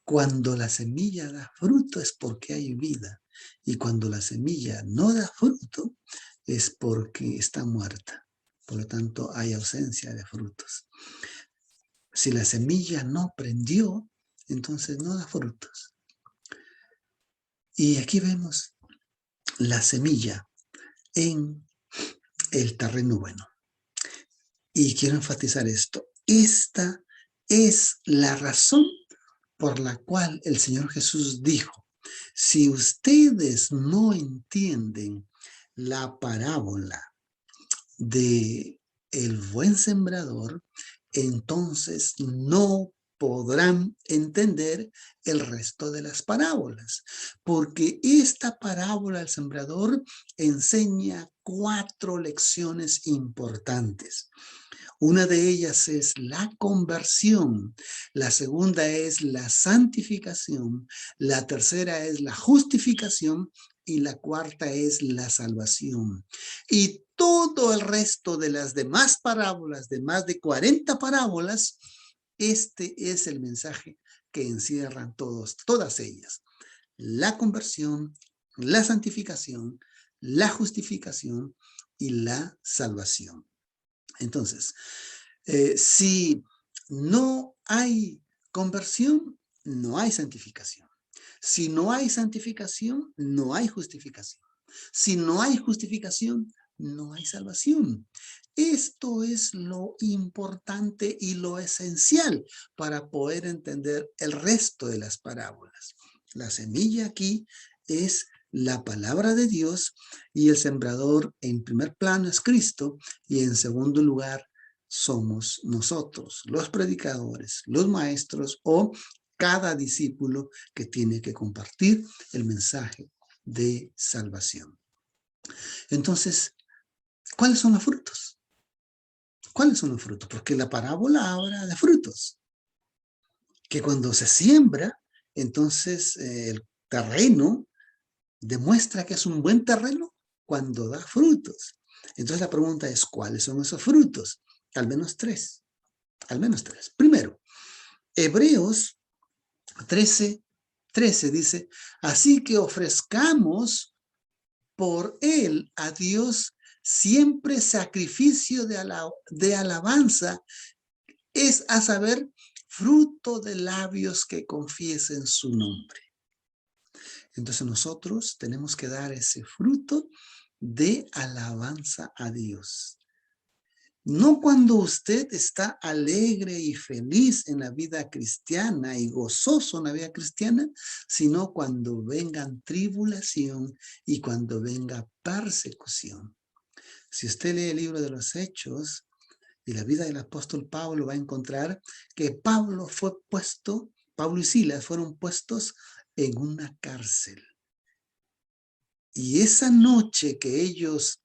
S1: Cuando la semilla da fruto es porque hay vida. Y cuando la semilla no da fruto es porque está muerta. Por lo tanto, hay ausencia de frutos. Si la semilla no prendió, entonces no da frutos. Y aquí vemos la semilla en el terreno bueno. Y quiero enfatizar esto. Esta es la razón por la cual el Señor Jesús dijo, si ustedes no entienden la parábola de el buen sembrador, entonces no podrán entender el resto de las parábolas, porque esta parábola del sembrador enseña 4 lecciones importantes. Una de ellas es la conversión, la segunda es la santificación, la tercera es la justificación y la cuarta es la salvación. Y todo el resto de las demás parábolas, de más de 40 parábolas, este es el mensaje que encierran todas ellas. La conversión, la santificación, la justificación y la salvación. Entonces, si no hay conversión, no hay santificación. Si no hay santificación, no hay justificación. Si no hay justificación, no hay salvación. Esto es lo importante y lo esencial para poder entender el resto de las parábolas. La semilla aquí es la palabra de Dios y el sembrador en primer plano es Cristo y en segundo lugar somos nosotros, los predicadores, los maestros o cada discípulo que tiene que compartir el mensaje de salvación. Entonces, ¿cuáles son los frutos? ¿Cuáles son los frutos? Porque la parábola habla de frutos. Que cuando se siembra, entonces el terreno demuestra que es un buen terreno cuando da frutos. Entonces la pregunta es, ¿cuáles son esos frutos? Al menos 3. Al menos 3. Primero, Hebreos 13 dice, así que ofrezcamos por él a Dios siempre sacrificio de alabanza, es a saber, fruto de labios que confiesen su nombre. Entonces nosotros tenemos que dar ese fruto de alabanza a Dios. No cuando usted está alegre y feliz en la vida cristiana y gozoso en la vida cristiana, sino cuando vengan tribulación y cuando venga persecución. Si usted lee el libro de los Hechos y la vida del apóstol Pablo, va a encontrar que Pablo y Silas fueron puestos en una cárcel. Y esa noche que ellos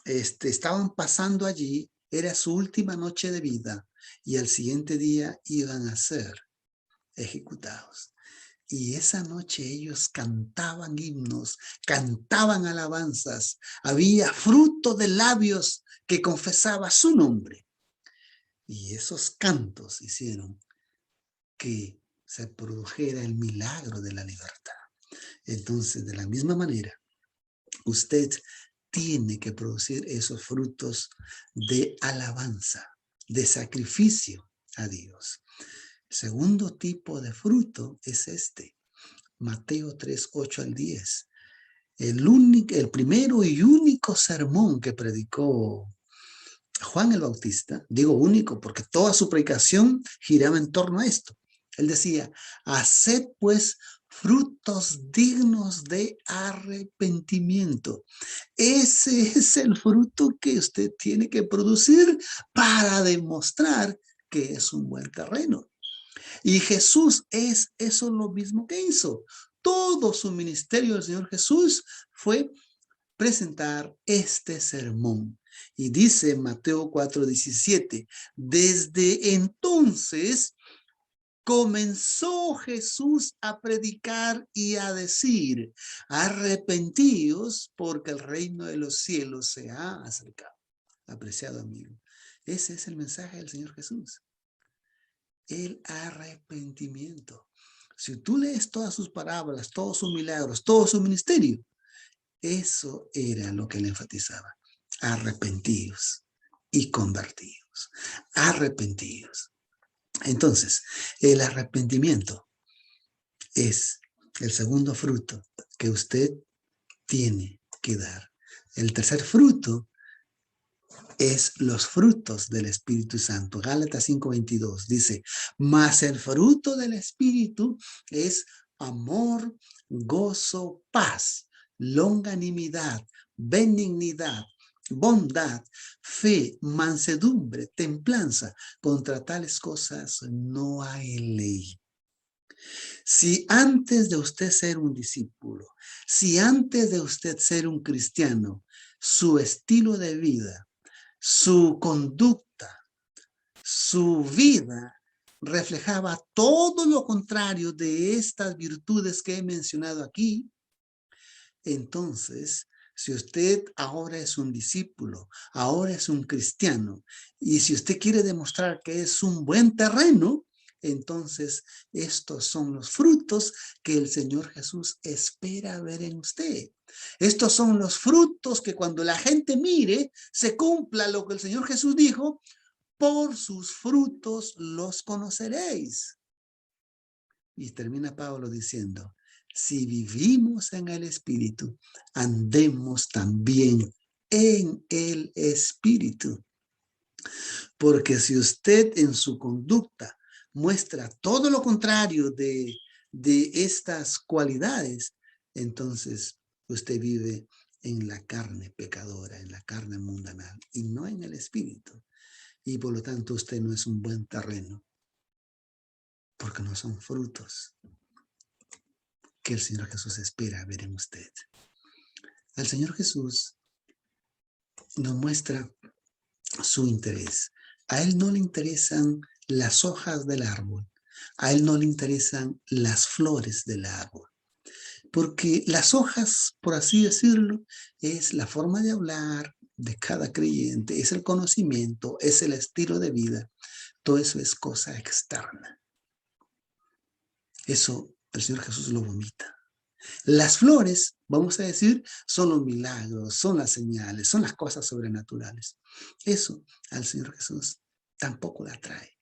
S1: estaban pasando allí, era su última noche de vida y al siguiente día iban a ser ejecutados. Y esa noche ellos cantaban himnos, cantaban alabanzas, había fruto de labios que confesaba su nombre. Y esos cantos hicieron que se produjera el milagro de la libertad. Entonces, de la misma manera, usted tiene que producir esos frutos de alabanza, de sacrificio a Dios. El segundo tipo de fruto es Mateo 3, 8 al 10. El primero y único sermón que predicó Juan el Bautista, digo único porque toda su predicación giraba en torno a esto. Él decía, haced pues frutos dignos de arrepentimiento. Ese es el fruto que usted tiene que producir para demostrar que es un buen terreno. Y Jesús es eso lo mismo que hizo. Todo su ministerio del Señor Jesús fue presentar este sermón. Y dice Mateo 4:17, desde entonces comenzó Jesús a predicar y a decir, arrepentíos porque el reino de los cielos se ha acercado. Apreciado amigo, ese es el mensaje del Señor Jesús. El arrepentimiento. Si tú lees todas sus parábolas, todos sus milagros, todo su ministerio, eso era lo que le enfatizaba. Arrepentidos y convertidos. Arrepentidos. Entonces, el arrepentimiento es el segundo fruto que usted tiene que dar. El tercer fruto es los frutos del Espíritu Santo. Gálatas 5:22 dice, mas el fruto del Espíritu es amor, gozo, paz, longanimidad, benignidad, bondad, fe, mansedumbre, templanza. Contra tales cosas no hay ley. Si antes de usted ser un discípulo, si antes de usted ser un cristiano, su estilo de vida, su conducta, su vida reflejaba todo lo contrario de estas virtudes que he mencionado aquí, entonces, si usted ahora es un discípulo, ahora es un cristiano, y si usted quiere demostrar que es un buen terreno, entonces estos son los frutos que el Señor Jesús espera ver en usted. Estos son los frutos que cuando la gente mire, se cumpla lo que el Señor Jesús dijo, por sus frutos los conoceréis. Y termina Pablo diciendo, si vivimos en el Espíritu, andemos también en el Espíritu. Porque si usted en su conducta muestra todo lo contrario de estas cualidades, entonces usted vive en la carne pecadora, en la carne mundanal, y no en el Espíritu. Y por lo tanto usted no es un buen terreno, porque no son frutos que el Señor Jesús espera ver en usted. Al Señor Jesús nos muestra su interés. A Él no le interesan las hojas del árbol. A Él no le interesan las flores del árbol. Porque las hojas, por así decirlo, es la forma de hablar de cada creyente, es el conocimiento, es el estilo de vida. Todo eso es cosa externa. Eso el Señor Jesús lo vomita. Las flores, vamos a decir, son los milagros, son las señales, son las cosas sobrenaturales. Eso al Señor Jesús tampoco le atrae.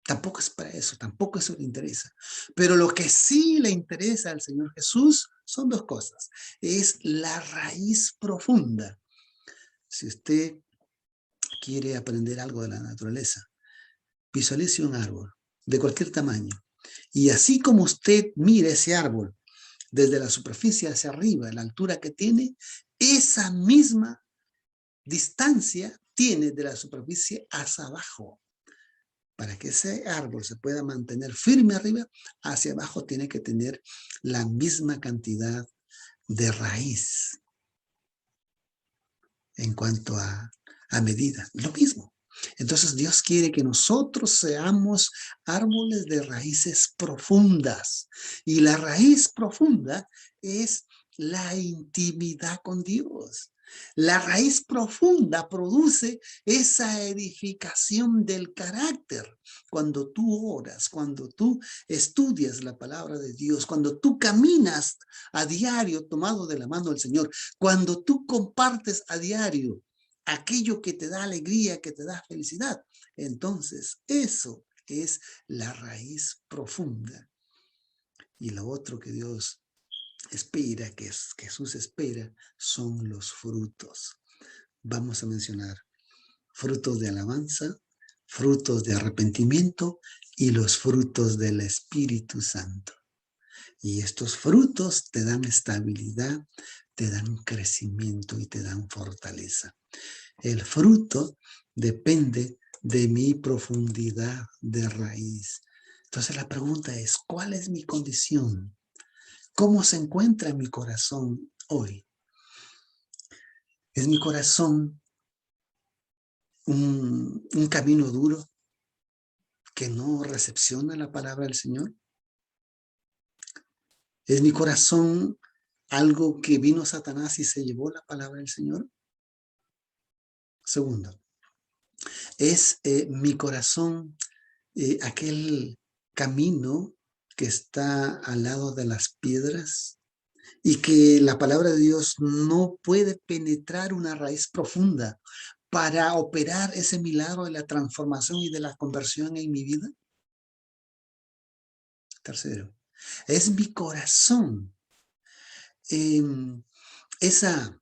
S1: Tampoco es para eso, tampoco eso le interesa. Pero lo que sí le interesa al Señor Jesús son dos cosas. Es la raíz profunda. Si usted quiere aprender algo de la naturaleza, visualice un árbol de cualquier tamaño. Y así como usted mira ese árbol desde la superficie hacia arriba, la altura que tiene, esa misma distancia tiene de la superficie hacia abajo. Para que ese árbol se pueda mantener firme arriba, hacia abajo tiene que tener la misma cantidad de raíz en cuanto a medida. Lo mismo. Entonces Dios quiere que nosotros seamos árboles de raíces profundas. Y la raíz profunda es la intimidad con Dios. La raíz profunda produce esa edificación del carácter. Cuando tú oras, cuando tú estudias la palabra de Dios, cuando tú caminas a diario tomado de la mano del Señor, cuando tú compartes a diario aquello que te da alegría, que te da felicidad, entonces eso es la raíz profunda. Y lo otro que Dios espera, que Jesús espera, son los frutos. Vamos a mencionar frutos de alabanza, frutos de arrepentimiento y los frutos del Espíritu Santo. Y estos frutos te dan estabilidad, te dan crecimiento y te dan fortaleza. El fruto depende de mi profundidad de raíz. Entonces la pregunta es, ¿cuál es mi condición? ¿Cómo se encuentra mi corazón hoy? ¿Es mi corazón un camino duro que no recepciona la palabra del Señor? ¿Es mi corazón algo que vino Satanás y se llevó la palabra del Señor? Segundo, ¿es mi corazón aquel camino que está al lado de las piedras y que la palabra de Dios no puede penetrar una raíz profunda para operar ese milagro de la transformación y de la conversión en mi vida? Tercero, es mi corazón esa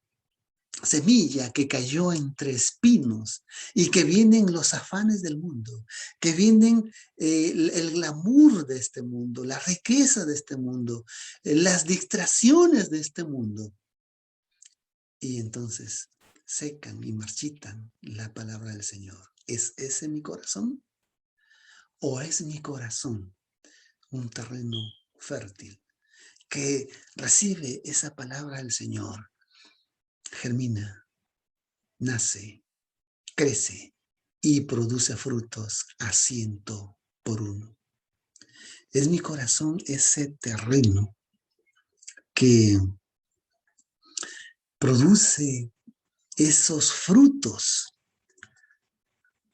S1: semilla que cayó entre espinos y que vienen los afanes del mundo, que vienen el glamour de este mundo, la riqueza de este mundo, las distracciones de este mundo. Y entonces secan y marchitan la palabra del Señor. ¿Es ese mi corazón? ¿O es mi corazón un terreno fértil que recibe esa palabra del Señor, germina, nace, crece y produce frutos a 100 por 1? Es mi corazón ese terreno que produce esos frutos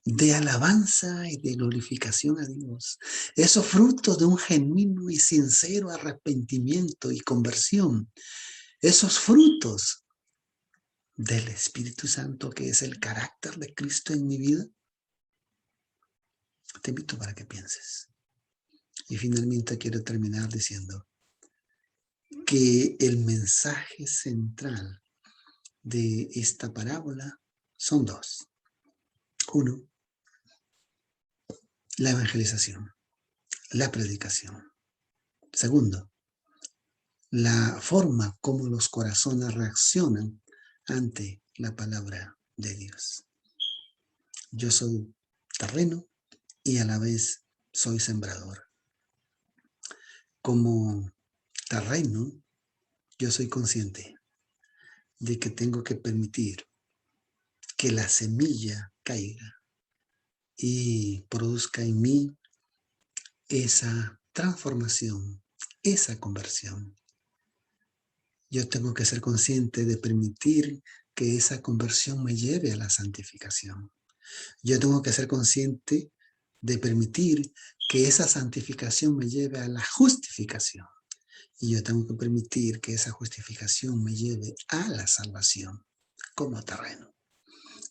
S1: de alabanza y de glorificación a Dios, esos frutos de un genuino y sincero arrepentimiento y conversión, esos frutos del Espíritu Santo que es el carácter de Cristo en mi vida. Te invito para que pienses. Y finalmente quiero terminar diciendo que el mensaje central de esta parábola son dos. Uno, la evangelización, la predicación. Segundo, la forma como los corazones reaccionan ante la palabra de Dios. Yo soy terreno y a la vez soy sembrador. Como terreno, yo soy consciente de que tengo que permitir que la semilla caiga y produzca en mí esa transformación, esa conversión. Yo tengo que ser consciente de permitir que esa conversión me lleve a la santificación. Yo tengo que ser consciente de permitir que esa santificación me lleve a la justificación. Y yo tengo que permitir que esa justificación me lleve a la salvación como terreno.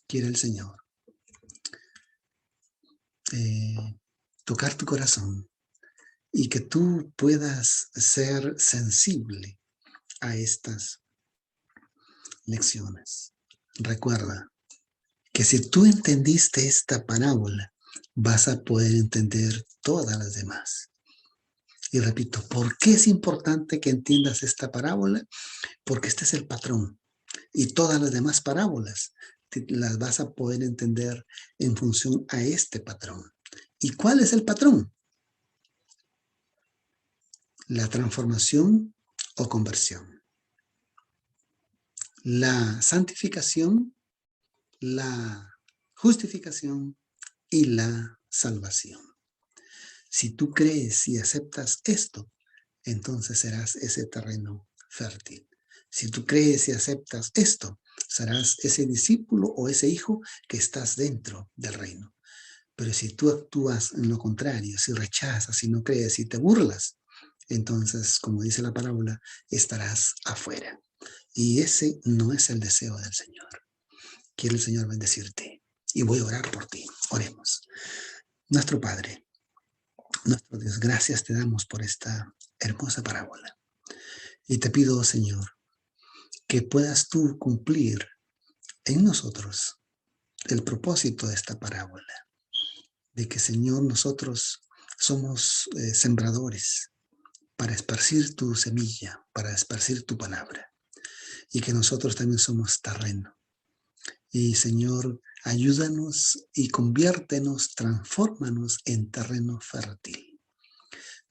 S1: Quiere el Señor tocar tu corazón y que tú puedas ser sensible a estas lecciones. Recuerda que si tú entendiste esta parábola, vas a poder entender todas las demás. Y repito, ¿por qué es importante que entiendas esta parábola? Porque este es el patrón. Y todas las demás parábolas las vas a poder entender en función a este patrón. ¿Y cuál es el patrón? La transformación o conversión. La santificación, la justificación y la salvación. Si tú crees y aceptas esto, entonces serás ese terreno fértil. Si tú crees y aceptas esto, serás ese discípulo o ese hijo que estás dentro del reino. Pero si tú actúas en lo contrario, si rechazas, si no crees, si te burlas, entonces, como dice la parábola, estarás afuera. Y ese no es el deseo del Señor. Quiere el Señor bendecirte. Y voy a orar por ti. Oremos. Nuestro Padre, nuestro Dios, gracias te damos por esta hermosa parábola. Y te pido, Señor, que puedas tú cumplir en nosotros el propósito de esta parábola. De que, Señor, nosotros somos sembradores para esparcir tu semilla, para esparcir tu palabra. Y que nosotros también somos terreno. Y Señor, ayúdanos y conviértenos, transfórmanos en terreno fértil.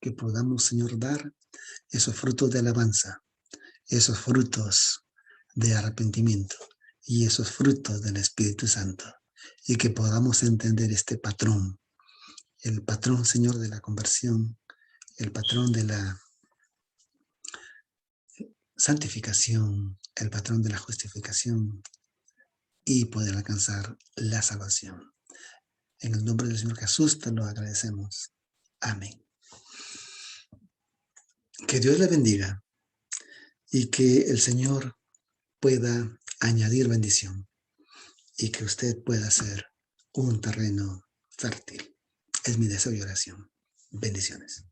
S1: Que podamos, Señor, dar esos frutos de alabanza, esos frutos de arrepentimiento y esos frutos del Espíritu Santo. Y que podamos entender este patrón, el patrón, Señor, de la conversión, el patrón de la santificación, el patrón de la justificación y poder alcanzar la salvación. En el nombre del Señor Jesús te lo agradecemos. Amén. Que Dios le bendiga y que el Señor pueda añadir bendición y que usted pueda ser un terreno fértil. Es mi deseo y oración. Bendiciones.